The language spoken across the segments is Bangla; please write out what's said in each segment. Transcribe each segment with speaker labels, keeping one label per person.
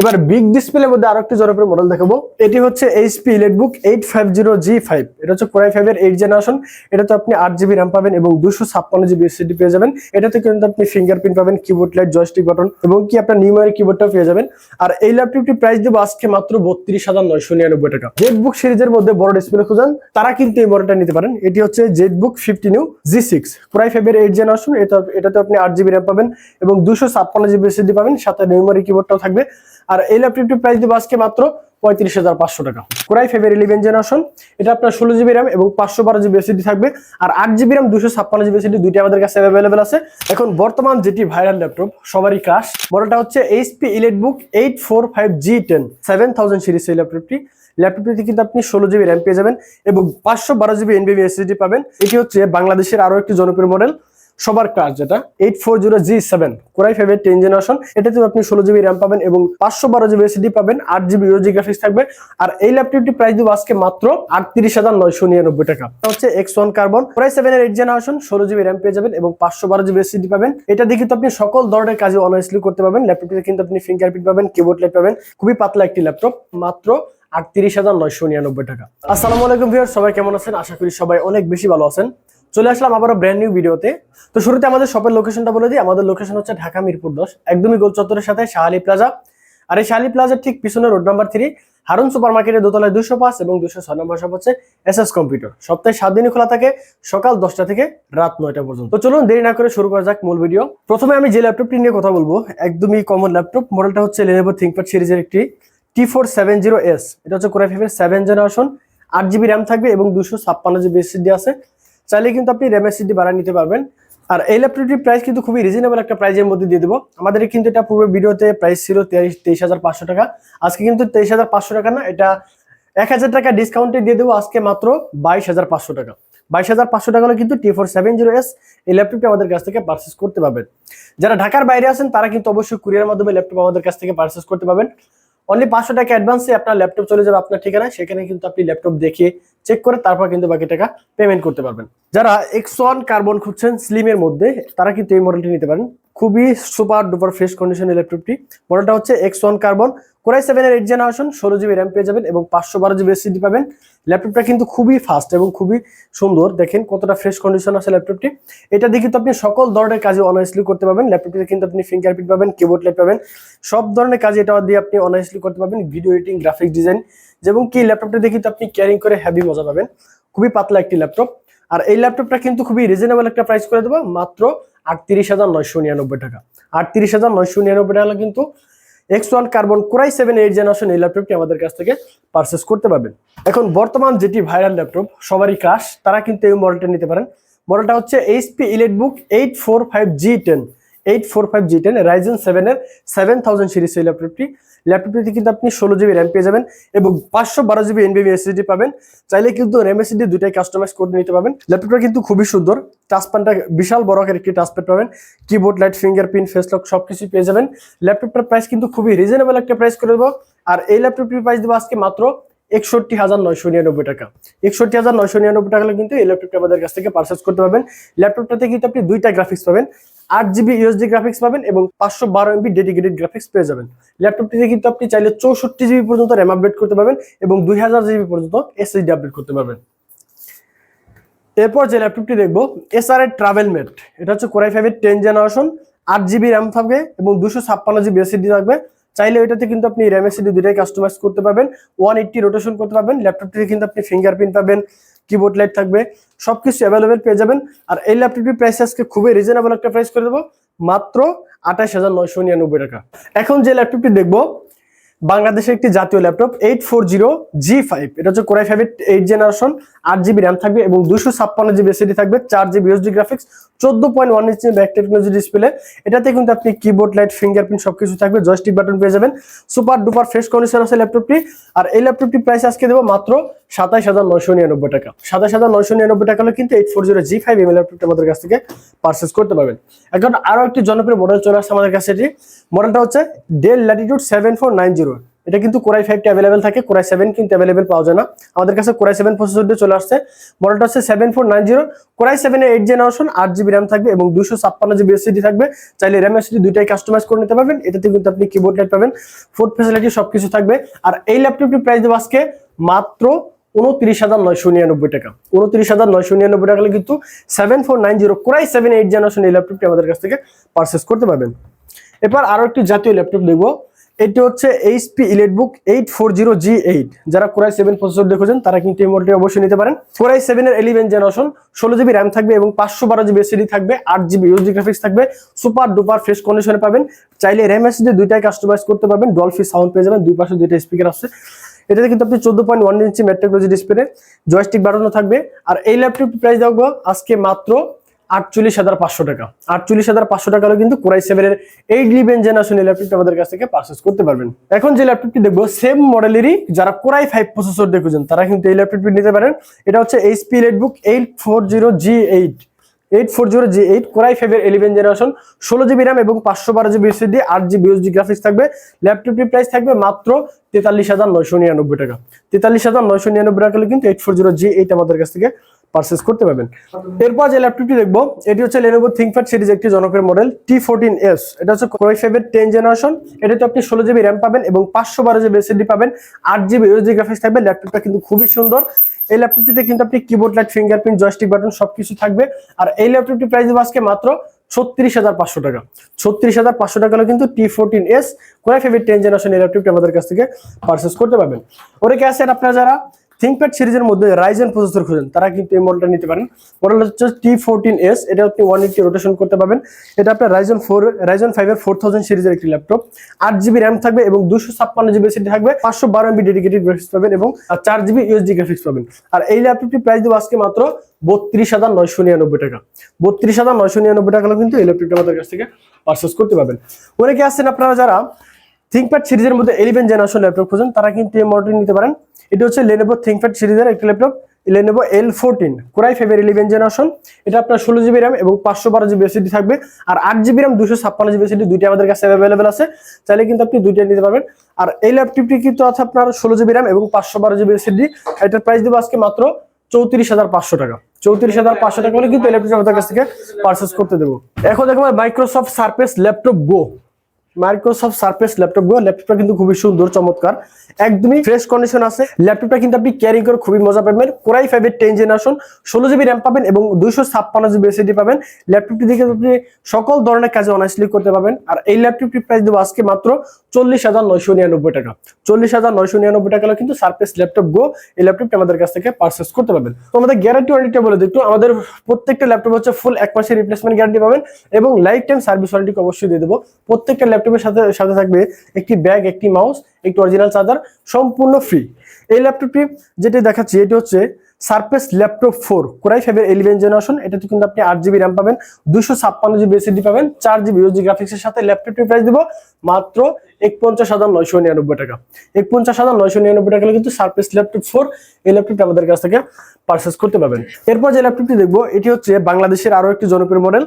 Speaker 1: এবার বিগ ডিসপ্লের মধ্যে আরো একটি জনপ্রিয় মডেল দেখাবো। এটি হচ্ছে এইচপি ইলিটবুক 850G5। এটা হচ্ছে কোরাই 5 এর 8 জেনারেশন। এটাতে আপনি 8GB RAM পাবেন এবং 256GB SSD পেয়ে যাবেন। এটাতে কিন্তু আপনি ফিঙ্গারপ্রিন্ট পাবেন, কিবোর্ড লাইট, জয়স্টিক বাটন এবং কি আপনার নিউমেরিক কিবোর্ডটাও পেয়ে যাবেন। আর এই ল্যাপটপটি প্রাইস দেবো আজকে মাত্র 32,999 টাকা। জেটবুক সিরিজের মধ্যে বড় ডিসপ্লে খুঁজেন তারা কিন্তু এই মডেলটা নিতে পারেন। এটি হচ্ছে জেটবুক 50 G6 কোরাই 5 এর 8 জেনারেশন। এটাতে আপনি 8GB RAM পাবেন এবং 256GB SSD পাবেন, সাথে নিউমেরিক কিবোর্ডটাও থাকবে। আর এই ল্যাপটপটির প্রাইস দেবো আজকে মাত্র 35,500 টাকা। কোরাই 5 এর 11 জেনারেশন। এটা আপনার 16GB RAM এবং 512GB SSD থাকবে। আর 8GB RAM 256GB SSD দুইটা আমাদের কাছে অ্যাভেলেবেল আছে। এখন বর্তমান যেটি ভাইরাল ল্যাপটপ সবারই ক্রাশ, মডেলটা হচ্ছে এইচপি ইলিটবুক 845G10 7000 সিরিজ। এই ল্যাপটপটিতে কিন্তু আপনি 16GB RAM পেয়ে যাবেন এবং 512GB NVMe SSD পাবেন। এটি হচ্ছে বাংলাদেশের আরো একটি জনপ্রিয় মডেল সবার ক্লাস, যেটা 840G7 কোরাই 5 এর 10 জেনারেশন। এটাতে আপনি 16GB RAM পাবেন এবং 512GB SSD পাবেন, 8GB USD গ্রাফিক্স থাকবে। আর এই ল্যাপটপটি প্রাইস দিব আজকে মাত্র 38,999 টাকা। এটা হচ্ছে X1 কার্বন কোরাই 7 এর 8 জেনারেশন, 16GB RAM পেয়ে যাবেন এবং 512GB SSD পাবেন। এটা দিয়ে কিন্তু আপনি সকল ধরনের কাজে অনায়াসলি করতে পারবেন। ল্যাপটপটিতে কিন্তু আপনি ফিঙ্গারপ্রিন্ট পাবেন, কিবোর্ড লাইট পাবেন। খুবই পাতলা একটি ল্যাপটপ, মাত্র 38,999 টাকা। আসসালামু আলাইকুম ভিউয়ার্স, সবাই কেমন আছেন? আশা করি সবাই অনেক বেশি ভালো আছেন। চলে আসলাম আবারও ব্র্যান্ড নিউ ভিডিওতে। তো শুরুতে আমাদের শপের লোকেশনটা বলে দিই। আমাদের লোকেশন হচ্ছে ঢাকা মিরপুর 10, একদমই গোল চত্বরের সাথে শাহালি প্লাজা। আর এই শাহালি প্লাজার ঠিক পিছনে রোড নাম্বার 3 হারুন সুপার মার্কেটের দোতলায় 205 এবং 206 নম্বর শপ হচ্ছে এসএস কম্পিউটার। সপ্তাহে 7 দিনই খোলা থাকে, সকাল 10টা থেকে রাত 9টা পর্যন্ত। তো চলুন দেরি না করে শুরু করা যাক মূল ভিডিও। প্রথমে আমি যে ল্যাপটপটি নিয়ে কথা বলবো একদমই কমন ল্যাপটপ। মডেলটা হচ্ছে Lenovo ThinkPad সিরিজের একটি T470S। এটা হচ্ছে কোরাই 5 এর 7 জেনারেশন, 8GB RAM থাকবে এবং 256GB SSD আছে। চাইলে কিন্তু আপনি RAM SSD বাড়ায় নিতে পারবেন। আর এই ল্যাপটপটির প্রাইস কিন্তু খুবই রিজনেবল একটা প্রাইজের মধ্যে দিয়ে দেবো। আমাদের কিন্তু এটা পূর্বের ভিডিওতে প্রাইস ছিল 23,500 টাকা। আজকে কিন্তু 23,500 টাকা না, এটা 1,000 টাকা ডিসকাউন্টে দিয়ে দেবো আজকে মাত্র 22,500 টাকা। 22,500 টাকা হলে কিন্তু T470S এই ল্যাপটপটি আমাদের কাছ থেকে পারচেস করতে পারবেন। যারা ঢাকার বাইরে আছেন তারা কিন্তু অবশ্যই কুরিয়ারের মাধ্যমে ল্যাপটপ আমাদের কাছ থেকে পারচেস করতে পারবেন। অনলি 500 টাকা অ্যাডভান্সে আপনার ল্যাপটপ চলে যাবে আপনার ঠিকানায়। সেখানে কিন্তু আপনি ল্যাপটপ দেখে চেক করে তারপর কিন্তু বাকি টাকা পেমেন্ট করতে পারবেন। যারা X1 কার্বন খুঁজছেন স্লিমের মধ্যে তারা কিন্তু এই মডেলটি নিতে পারেন। খুবই সুপার ডুপার ফ্রেশ কন্ডিশনের ল্যাপটপটি। মডেলটা হচ্ছে X1 কার্বন কোরাই 7 এর 8 জেনারেশন, 16GB RAM পেয়ে যাবেন এবং 512GB SSD পাবেন। ল্যাপটপটা কিন্তু খুবই ফাস্ট এবং খুবই সুন্দর। দেখেন কতটা ফ্রেশ কন্ডিশন আছে ল্যাপটপটি। এটা দিয়ে কিন্তু আপনি সকল ধরনের কাজে অনায়াসলি করতে পারবেন। ল্যাপটপটিতে কিন্তু আপনি ফিঙ্গারপ্রিন্ট পাবেন, কিবোর্ড লাইট পাবেন, সব ধরনের কাজ এটা দিয়ে আপনি অনায়াসলি করতে পারবেন। ভিডিও এডিটিং, গ্রাফিক্স ডিজাইন এবং কি ল্যাপটপটা দিয়ে কিন্তু আপনি ক্যারিং করে হেভি মজা পাবেন। খুবই পাতলা একটি ল্যাপটপ। আর এই ল্যাপটপটা কিন্তু খুবই রিজনেবল একটা প্রাইস করে দেবো, মাত্র 38,999 টাকা। 38,999 টাকা কিন্তু X1 কার্বন কোরাই 7 8 জেনারেশন এই ল্যাপটপটি আমাদের কাছ থেকে পারচেস করতে পারবেন। এখন বর্তমান যেটি ভাইরাল ল্যাপটপ সবারই ক্রাশ, তারা কিন্তু এই মডেলটা নিতে পারেন। মডেলটা হচ্ছে এইচপি ইলিটবুক 845G10 Ryzen 7 এর 7000 সিরিজ এই ল্যাপটপটিতে কিন্তু আপনি 16GB RAM পেয়ে যাবেন এবং 512GB NVMe SSD পাবেন। চাইলে কিন্তু RAM SSD দুইটাই কাস্টমাইজ করে নিতে পারবেন। ল্যাপটপটা কিন্তু খুবই সুন্দর। টাচপ্যাডটা বিশাল বড় আকারের একটি টাচপ্যাড পাবেন, keyboard light, fingerprint, face lock সবকিছু পেয়ে যাবেন। ল্যাপটপটার প্রাইস কিন্তু খুবই রিজনেবল একটা প্রাইস করে দেবো। আর এই ল্যাপটপটির প্রাইস দেবো আজকে মাত্র 61,999 টাকা। 61,999 টাকা হলে কিন্তু এই ল্যাপটপটা আমাদের কাছ থেকে পারচেস করতে পারবেন। ল্যাপটপটাতে কিন্তু আপনি দুইটা গ্রাফিক্স পাবেন, 8GB USD গ্রাফিক্স পাবেন এবং 512MB ডেডিকেটেড গ্রাফিক্স পেয়ে যাবেন। ল্যাপটপটিতে কিন্তু আপনি চাইলে 64GB পর্যন্ত RAM আপডেট করতে পারবেন এবং 2000GB পর্যন্ত SSD আপডেট করতে পারবেন। এরপর যে ল্যাপটপটি দেখবো SRA ট্রাভেলমেট। এটা হচ্ছে কোরাই 5 এর 10 জেনারেশন, 8GB RAM থাকবে এবং 256GB SSD থাকবে। চাইলে এটাতে কিন্তু আপনি RAM SSD দুটাই কাস্টমাইজ করতে পারবেন, 180 রোটেশন করতে পারবেন। ল্যাপটপটিতে কিন্তু আপনি ফিঙ্গারপ্রিন্ট পাবেন, কিবোর্ড লাইট থাকবে, সবকিছু অ্যাভেলেবেল পেয়ে যাবেন। আর এই ল্যাপটপটির প্রাইস আজকে খুবই রিজনেবল একটা প্রাইস করে দেবো, মাত্র 28,999 টাকা। এখন যে ল্যাপটপটি দেখবো বাংলাদেশের একটি জাতীয় ল্যাপটপ 840G5। এটা হচ্ছে কোরাই 5 এর 8 জেনারেশন, 8GB RAM থাকবে এবং 256GB SSD থাকবে, 4GB USD গ্রাফিক্স, 14.1 ইঞ্চি ব্যাক টেকনোলজি ডিসপ্লে। এটাতে কিন্তু আপনি কিবোর্ড লাইট, ফিঙ্গারপ্রিন্ট সবকিছু থাকবে, জয়স্টিক বাটন পেয়ে যাবেন। সুপার ডুপার ফ্রেশ কন্ডিশন আছে ল্যাপটপটি। আর এই ল্যাপটপটির প্রাইস আজকে দেবো মাত্র 27,999 টাকা। 27,999 টাকা হলে কিন্তু 840G5 এই ল্যাপটপটি আমাদের কাছ থেকে পারচেস করতে পারবেন। এখন আরো একটি জনপ্রিয় মডেল চলে আসছে আমাদের কাছে। এটি মডেলটা হচ্ছে ডেল ল্যাটিটিউড 7490। এটা কিন্তু কোরাই 5 টি অ্যাভেলেবেল থাকে, কোরাই 7 কিন্তু অ্যাভেলেবেল পাওয়া যায় না। আমাদের কাছে কোরাই 7 প্রসেসর দিয়ে চলে আসছে। মডেলটা হচ্ছে 7490, কোরাই 7 এর 8 জেনারেশন, 8GB RAM থাকবে এবং 256GB SSD থাকবে। চাইলে RAM SSD দুইটাই কাস্টমাইজ করে নিতে পারবেন। এটাতে কিন্তু আপনি কিবোর্ড লাইট পাবেন, ফুড ফ্যাসিলিটি সবকিছু থাকবে। আর এই ল্যাপটপটির প্রাইস দেব আজকে মাত্র 29,999 টাকা। 29,999 টাকা হলে কিন্তু 7490 কোরাই 7 8 জেনারেশন এই ল্যাপটপটি আমাদের কাছ থেকে পারচেজ করতে পারবেন। এরপর আরো একটি জাতীয় ল্যাপটপ দেখবো, এটি হচ্ছে HP EliteBook 840G8। যারা কোরাই 7 প্রসেসর দেখেছেন তারা কিন্তু এই মডেলটি অবশ্যই নিতে পারেন। কোরাই 7 এর 11 জেনারেশন, 16GB RAM থাকবে এবং 512GB SSD থাকবে, 8GB USD গ্রাফিক্স থাকবে, সুপার ডুপার ফ্রেশ কন্ডিশনে পাবেন। চাইলে RAM SSD দুইটাই কাস্টমাইজ করতে পারবেন, ডলফি সাউন্ড পেয়ে যাবেন, দুই পাশে দুইটা স্পিকার আছে। এটাতে কিন্তু আপনি 14.1 inch matte technology display, joystick বাটনও থাকবে। আর এই ল্যাপটপটির প্রাইস দেবো আজকে মাত্র 48,500 টাকা। 48,500 টাকা হলে কিন্তু কোরাই 7 এর 8 জেনারেশন এই ল্যাপটপটি আমাদের কাছ থেকে পারচেজ করতে পারবেন। এখন যে ল্যাপটপটি দেখবো সেম মডেলেরই যারা কোরাই 5 প্রসেসর দেখেছেন তারা কিন্তু এই ল্যাপটপটি নিতে পারেন। এটা হচ্ছে HP EliteBook 840G8, 840G8 core i 5 এর 11 জেনারেশন, 16GB RAM এবং 512GB SSD, 8GB USD graphics থাকবে। ল্যাপটপটির প্রাইস থাকবে মাত্র 43,999 টাকা। 43,999 টাকা হলে কিন্তু 840G8 আমাদের কাছ থেকে পারচেজ করতে পারবেন। এরপর যে ল্যাপটপটি দেখবো এটি হচ্ছে Lenovo ThinkPad সিরিজ একটি জনপ্রিয় মডেল T14S। এটা হচ্ছে কোরাই 5 এর 10 জেনারেশন। এটাতে আপনি 16GB RAM পাবেন এবং 512GB SSD পাবেন, 8GB USD গ্রাফিক্স থাকবে। ল্যাপটপটা কিন্তু খুবই সুন্দর। এই ল্যাপটপটিতে কিন্তু আপনি keyboard light, fingerprint, joystick button সবকিছু থাকবে। আর এই ল্যাপটপটির প্রাইস দেবো আজকে মাত্র 36,500 টাকা। 36,500 টাকা হলে কিন্তু T14S কোরাই 5 এর 10 জেনারেশন এই ল্যাপটপটি আমাদের কাছ থেকে পারচেজ করতে পারবেন। ওরে কে আছেন আপনারা যারা ThinkPad সিরিজের মধ্যে রাইজেন প্রসেসর খুঁজেন তারা কিন্তু এই মডেলটা নিতে পারেন। মডেল হচ্ছে T14S। এটা আপনি 180 রোটেশন করতে পারবেন। এটা আপনার রাইজেন 5 এর 4000 সিরিজের একটি ল্যাপটপ। 8GB RAM থাকবে এবং 256GB SSD থাকবে, 512MB ডেডিকেটেড গ্রাফিক্স পাবেন এবং 4GB USD গ্রাফিক্স পাবেন। আর এই ল্যাপটপটির প্রাইস দেবো আজকে মাত্র 32,999 টাকা। 32,999 টাকা হলে কিন্তু এই ল্যাপটপটি আমাদের কাছ থেকে পারচেজ করতে পারবেন। অনেকে আসছেন আপনারা যারা ThinkPad সিরিজের মধ্যে 11 জেনারেশন ল্যাপটপ খুঁজেন তারা কিন্তু এই মডেলটি নিতে পারেন। এটা হচ্ছে Lenovo ThinkPad সিরিজের একটি ল্যাপটপ, Lenovo L14 কোরাই 5 এর 11 জেনারেশন। এটা আপনার 16GB RAM এবং 512GB SSD থাকবে, আর 8GB RAM 256GB SSD দুইটা আমাদের কাছে অ্যাভেলেবেল আছে। চাইলে কিন্তু আপনি দুইটা নিতে পারবেন। আর এই ল্যাপটপটি কিন্তু আছে আপনার 16GB RAM এবং 512GB SSD। এটার প্রাইস দেবো আজকে মাত্র 34,500 টাকা। 34,500 টাকা হলে কিন্তু এই ল্যাপটপটি আমাদের কাছ থেকে পারচেজ করতে দেবো। এখন দেখো মাইক্রোসফট সারফেস ল্যাপটপ গো। মাইক্রোসফট সারফেস ল্যাপটপ গো ল্যাপটপটা কিন্তু খুবই সুন্দর, চমৎকার, একদমই ফ্রেশ কন্ডিশন আছে। ল্যাপটপটা কিন্তু আপনি ক্যারি করে খুবই মজা পাবেন। কোরাই 5 এর 10 জেনারেশন, 16GB RAM পাবেন এবং 256GB SSD পাবেন। ল্যাপটপটি দেখে আপনি সকল ধরনের কাজে অনায়াসলি করতে পারবেন। আর এই ল্যাপটপটির প্রাইস দেবো আজকে মাত্র 40,999 টাকা। 40,999 টাকা হলে কিন্তু সারফেস ল্যাপটপ গো এই ল্যাপটপটি আমাদের কাছ থেকে পারচেজ করতে পারবেন। তো আমাদের গ্যারান্টি ওয়ারেন্টিটা বলে দিই, আমাদের প্রত্যেকটা ল্যাপটপ হচ্ছে ফুল 1 মাসের রিপ্লেসমেন্ট গ্যারান্টি পাবেন এবং লাইফ টাইম সার্ভিস ওয়ারেন্টি অবশ্যই দিয়ে দেবো। প্রত্যেকটা ল্যাপটপের সাথে থাকবে একটি ব্যাগ, একটি মাউস, একটি অরিজিনাল চার্জার, সম্পূর্ণ ফ্রি। এই ল্যাপটপটি যেটি দেখাচ্ছি এটি হচ্ছে সারফেস ল্যাপটপ 4 কোরাই 5 এর 11 জেনারেশন। এটাতে কিন্তু আপনি 8GB RAM পাবেন, 256GB SSD পাবেন, 4GB USD গ্রাফিক্সের সাথে। ল্যাপটপটির প্রাইস দিব মাত্র 41,999 টাকা। 41,999 টাকা কিন্তু সারফেস ল্যাপটপ 4 এই ল্যাপটপটি আমাদের কাছ থেকে পারচেজ করতে পারবেন। এরপর যে ল্যাপটপটি দেখবো এটি হচ্ছে বাংলাদেশের আরো একটি জনপ্রিয় মডেল,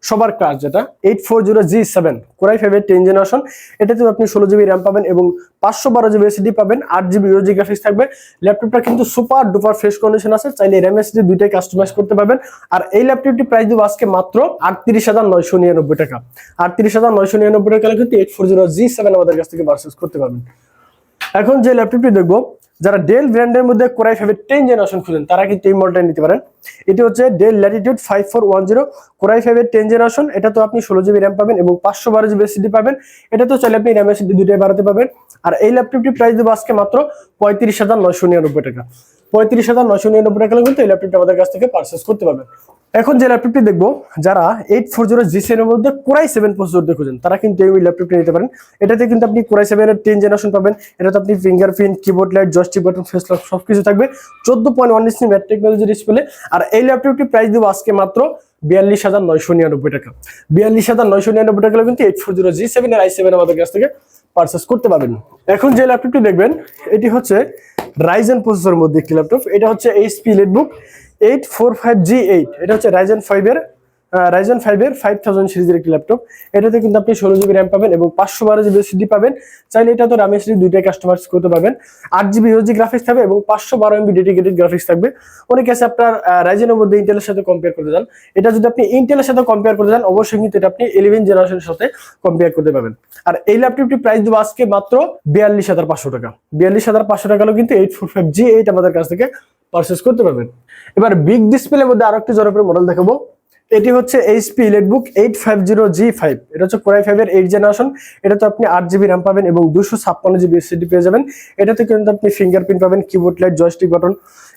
Speaker 1: সবার কাজ, যেটা 840G7 কোরাই 5 এর 10 জেনারেশন। এটাতে আপনি 16GB RAM পাবেন এবং 512GB SSD পাবেন, 8GB USD গ্রাফিক্স থাকবে। ল্যাপটপটা কিন্তু সুপার ডুপার ফ্রেশ কন্ডিশন আছে, চাইলে RAM SSD দুইটাই কাস্টমাইজ করতে পারবেন। আর এই ল্যাপটপটি প্রাইস দিব আজকে মাত্র 38,999 টাকা। 38,999 টাকা কিন্তু 840G7 আমাদের কাছ থেকে পারচেজ করতে পারবেন। এখন যে ল্যাপটপটি দেখবো, যারা ডেল ব্র্যান্ডের মধ্যে কোরাই 5 এর 10 জেনারেশন খুঁজেন তারা কিন্তু এই মডেলটা নিতে পারেন। এটি হচ্ছে ডেল ল্যাটিটিউড 5410 কোরাই 5 এর 10 জেনারেশন। এটা তো আপনি 16GB RAM পাবেন এবং 512GB SSD পাবেন। এটা তো চাইলে আপনি RAM SSD দুইটাই বাড়াতে পাবেন। আর এই ল্যাপটপটির প্রাইস দেবো আজকে মাত্র 35,999 টাকা। 35,999 টাকা কিন্তু এই ল্যাপটপটি আমাদের কাছ থেকে পারচেজ করতে পারবেন। এখন যে ল্যাপটপটি দেখবো, যারা 840G7 এর মধ্যে কোরাই 7 প্রসেসর খুঁজেন তারা কিন্তু এই ল্যাপটপটি নিতে পারেন। এটাতে কিন্তু আপনি কোরাই 7 এর 10 জেনারেশন পাবেন। এটাতে আপনি fingerprint, keyboard light, joystick button, face lock সবকিছু থাকবে, 14.1 ইঞ্চি ম্যাট টেকনোলজি ডিসপ্লে। আর এই ল্যাপটপটির প্রাইস দেবো আজকে মাত্র 42,999 টাকা। 42,999 টাকা কিন্তু 840G7 এর i7 আমাদের কাছ থেকে পারচেজ করতে পারবেন। এখন যে ল্যাপটপটি দেখবেন এটি হচ্ছে রাইজেন প্রসেসরের মধ্যে একটি ল্যাপটপ। এটা হচ্ছে HP EliteBook 845G8। এটা হচ্ছে রাইজেন 5 এর রাইজেন 5 এর 5000 সিরিজের একটি ল্যাপটপ। এটাতে কিন্তু আপনি 16GB র্যাম পাবেন এবং 512GB এসএসডি পাবেন। চাইলে এটা তো RAM এসএসডি দুইটাই কাস্টমাইজ করতে পারবেন। 8GB ইউএসডি গ্রাফিক্স থাকবে এবং 512MB ডেডিকেটেড গ্রাফিক্স থাকবে। অনেক আছে আপনার রাইজেনের মধ্যে ইন্টেলের সাথে কম্পেয়ার করতে চান, এটা যদি আপনি ইন্টেলের সাথে কম্পেয়ার করতে চান অবশ্যই কিন্তু এটা আপনি 11 জেনারেশনের সাথে কম্পেয়ার করতে পারবেন। আর এই ল্যাপটপটি প্রাইস দেবো আজকে মাত্র 42,500 টাকা। 42,500 টাকা হলো কিন্তু 845G8 আমাদের কাছ থেকে পারচেজ করতে পারবেন। এবার বিগ ডিসপ্লের মধ্যে আরো একটি জনপ্রিয় মডেল দেখাবো। এটি হচ্ছে এইচপি ইলেটবুক 850G5। এটা হচ্ছে কোরাই 5 এর 8 জেনারেশন। এটাতে আপনি 8GB র্যাম পাবেন এবং 256GB এসএসডি পেয়ে যাবেন। এটাতে কিন্তু আপনি ফিঙ্গারপ্রিন্ট পাবেন, কিবোর্ড লাইট, জয়স্টিক বাটন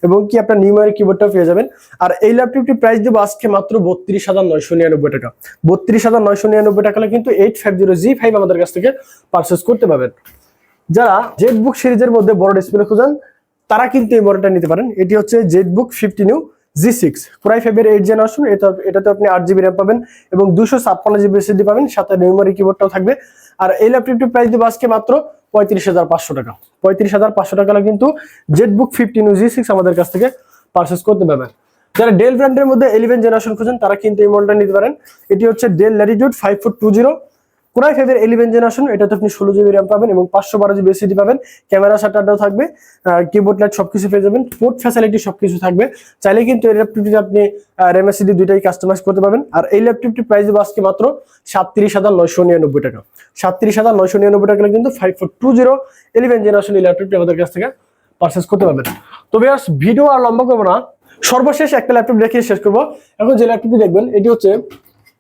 Speaker 1: এবং কি আপনার নিউমারিক কিবোর্ডটাও পেয়ে যাবেন। আর এই ল্যাপটপটি প্রাইস দেবো আজকে মাত্র 32,999 টাকা। 32,999 টাকা হলে কিন্তু 850G5 আমাদের কাছ থেকে পারচেজ করতে পারবেন। যারা জেটবুক সিরিজের মধ্যে বড় ডিসপ্লে খুঁজেন তারা কিন্তু এই মডেলটা নিতে পারেন। এটি হচ্ছে জেটবুক 15U G6 কোরাই 5 এর 8 জেনারেশন। এটাতে আপনি 8GB র্যাম পাবেন এবং 256GB এসএসডি পাবেন, সাথে নিউমারিক কিবোর্ডটাও থাকবে। আর এই ল্যাপটপটির প্রাইস দেবো আজকে মাত্র 35,500 টাকা। 35,500 টাকা কিন্তু জেটবুক 15U G6 আমাদের কাছ থেকে পারচেজ করতে পারবেন। যারা ডেল ব্র্যান্ডের মধ্যে 11 জেনারেশন খুঁজেন তারা কিন্তু এই মডেলটা নিতে পারেন। এটি হচ্ছে ডেল ল্যাটিটিউড 5420 কোরাই 5 এর 11 জেনারেশন। এটাতে আপনি 16GB র্যাম পাবেন এবং 512GB এসএসডি পাবেন। ক্যামেরা শাটারটাও থাকবে, কিবোর্ড লাইট সবকিছু পেয়ে যাবেন, পোর্ট ফ্যাসিলিটি সবকিছু থাকবে। চাইলে কিন্তু এই ল্যাপটপটিতে আপনি RAM এসএসডি দুইটাই কাস্টমাইজ করতে পারবেন। আর এই ল্যাপটপটির প্রাইস দেবো আজকে মাত্র 37,999 টাকা। 37,999 টাকা কিন্তু 5420 11 জেনারেশন এই ল্যাপটপটি আমাদের কাছ থেকে পারচেজ করতে পারবেন। তো ভিউয়ার্স, ভিডিও আর লম্বা করবো না, সর্বশেষ একটা ল্যাপটপ দেখিয়ে শেষ করবো। এখন যে ল্যাপটপটি দেখবেন এটি হচ্ছে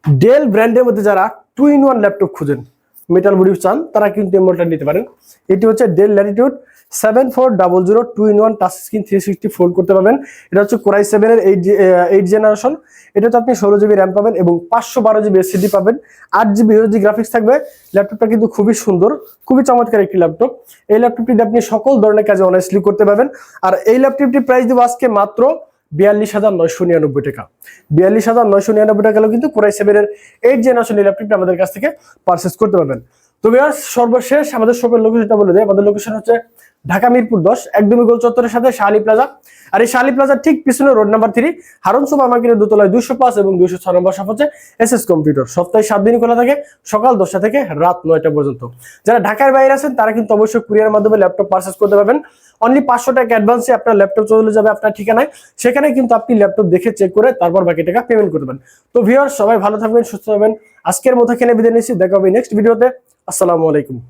Speaker 1: ডেল ব্র্যান্ডের মধ্যে যারা 2-in-1 ল্যাপটপ খুঁজেন, মেটাল বডি চান, তারা কিন্তু এই মডেলটা নিতে পারেন। এটি হচ্ছে del Latitude 7400 2-in-1 touch screen 360 fold করতে পারবেন। এটা হচ্ছে কোরাই 7 এর 8 জেনারেশন। এটাতে আপনি 16GB র্যাম পাবেন এবং 512GB এসএসডি পাবেন, 8GB ইউএসডি গ্রাফিক্স থাকবে। ল্যাপটপটা কিন্তু খুবই সুন্দর, খুবই চমৎকার একটি ল্যাপটপ। এই ল্যাপটপটিতে আপনি সকল ধরনের কাজে অনায়াসলি করতে পারবেন। আর এই ল্যাপটপটির প্রাইস দেবো আজকে মাত্র 42,999 টাকা। 42,999 টাকা হলেও কিন্তু কোরাই 7 এর 8 জেনারেশন এই ল্যাপটপটি আমাদের কাছ থেকে পারচেজ করতে পারবেন। তো ভিউয়ার্স, সর্বশেষ আমাদের শপের লোকেশনটা বলে দেয়। আমাদের লোকেশন হচ্ছে ঢাকা মিরপুর 10, একদমই গোল চত্বরের সাথে শাহালি প্লাজা। আর এই শাহালি প্লাজার ঠিক পিছনে রোড নাম্বার 3 হারুন সুপার মার্কেটের দোতলায় 205 এবং 206 নম্বর শপ হচ্ছে এসএস কম্পিউটার। সপ্তাহে 7 দিন খোলা থাকে, সকাল 10টা থেকে রাত 9টা পর্যন্ত। যারা ঢাকার বাইরে আছেন তারা কিন্তু অবশ্যই কুরিয়ারের মাধ্যমে ল্যাপটপ পারচেজ করতে পারবেন। অনলি 500 টাকা অ্যাডভান্সে আপনার ল্যাপটপ চলে যাবে আপনার ঠিকানায়। সেখানে কিন্তু আপনি ল্যাপটপ দেখে চেক করে তারপর বাকি টাকা পেমেন্ট করতে পারেন। তো ভিউয়ার্স, সবাই ভালো থাকবেন, সুস্থ থাকবেন। আজকের মতো এখানে বিদায় নিচ্ছি, দেখা হবে নেক্সট ভিডিওতে। আসসালামু আলাইকুম।